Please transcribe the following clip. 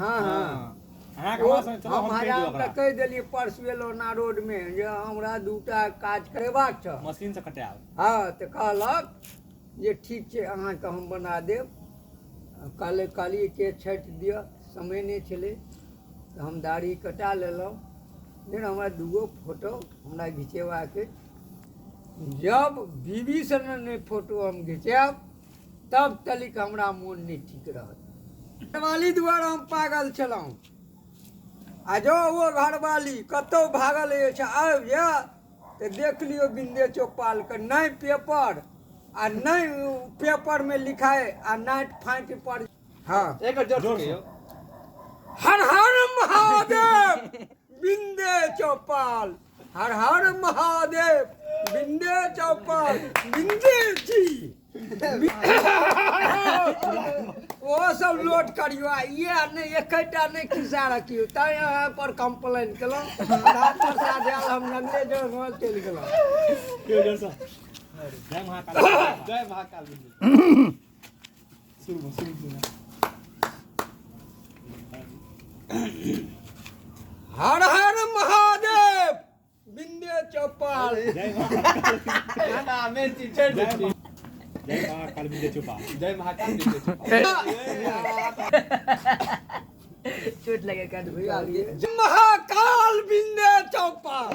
हाँ हाँ हम कह दिलिए परसुएलोना रोड में जे हमरा दूटा काज करेबाक छ मशीन से कटाव। हाँ तो कहलक जे ठीक छै अहाँके हम बना देब। कहलिए के छाटि दिअ, समय नहीं छलै तो हम दाढ़ी कटा लेलहुँ। फिर हमरा दूगो फोटो हमरा घिचेबाक अछि। जब बीवी से नहीं फोटो हम घिचाब तब तलिक हमरा मोन नहीं ठीक रहत। घरवाली दुआरे हम पागल छलहुँ। आ जो वो घरवाली कतौ भागल अछि आबि जा तो देख लियो बिंदे चौपाल के नहीं पेपर आ नहीं पेपर में लिखाए आ नाट फाँट पर। हाँ एक जोर से हर हर महादेव बिंदे चौपाल, हर हर महादेव बिंदे चौपाल, बिंदे जी वो सब लोड करियो। ये नहीं एकटा नहीं खिस्सा रखियो तै यहाँ पर कंप्लेन केलहुँ। रात प्रसाद आयल हम नंगे जो चलि गेलहुँ। जय महाकाल। जय महाकाल। हर हर महादेव बिंदे चौपाल। जय महाकाल। जय महाकाल बिंदे चौपाल। जय महाकाल बिंदे चौपाल। चोट लगे महाकाल बिंदे चौपाल।